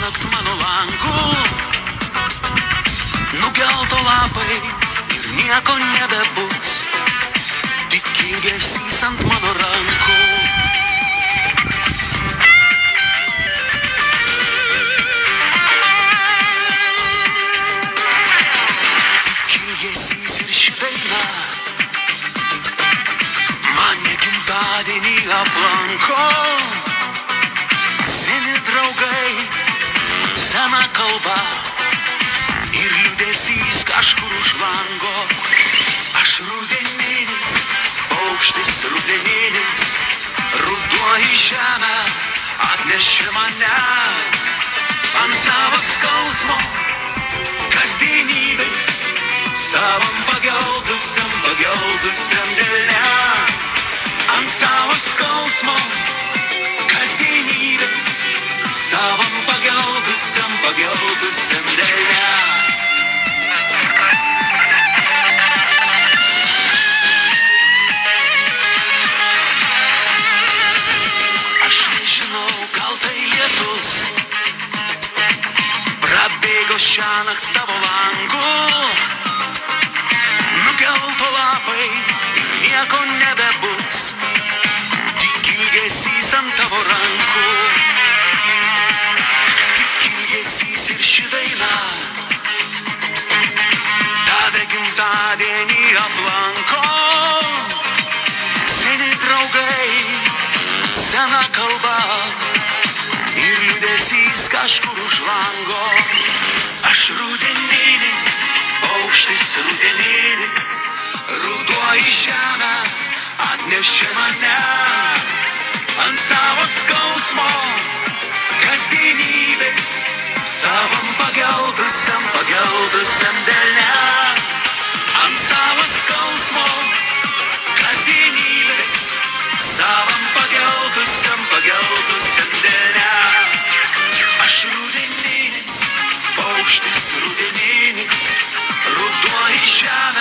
šiąnakt mano langu nugelto lapai ir nieko nebebus, tik ilgesys ant mano rankų. Tik ilgesys ir ši daina mane gimtadienį aplanko. Seni draugai, sena kalba ir liūdesys kažkur už lango. Aš rudeninis, paukštis rudeninis, ruduo į žemę atnešė mane ant savo skausmo kasdienybės, savam pageldusiam delne. Ant savo skausmo kasdienybės, savam pageldusiam delne. Aš nežinau, gal tai lietus prabėgo šiąnakt tavo langu, nugelto lapai ir nieko nebebus, tik ilgesys ant tavo rankų. Tik ilgesys ir ši daina tave gimtadienį aplanko. Seni draugai, sena kalba ir liūdesys kažkur už lango. Aš rudeninis, paukštis rudeninis, ruduo į žemę atnešė mane ant savo skausmo kasdienybės, savam pageldusiam delne. Ant savo skausmo kasdienybės, savam pageldusiam delne. Aš rudeninis, paukštis rudeninis, ruduo į žemę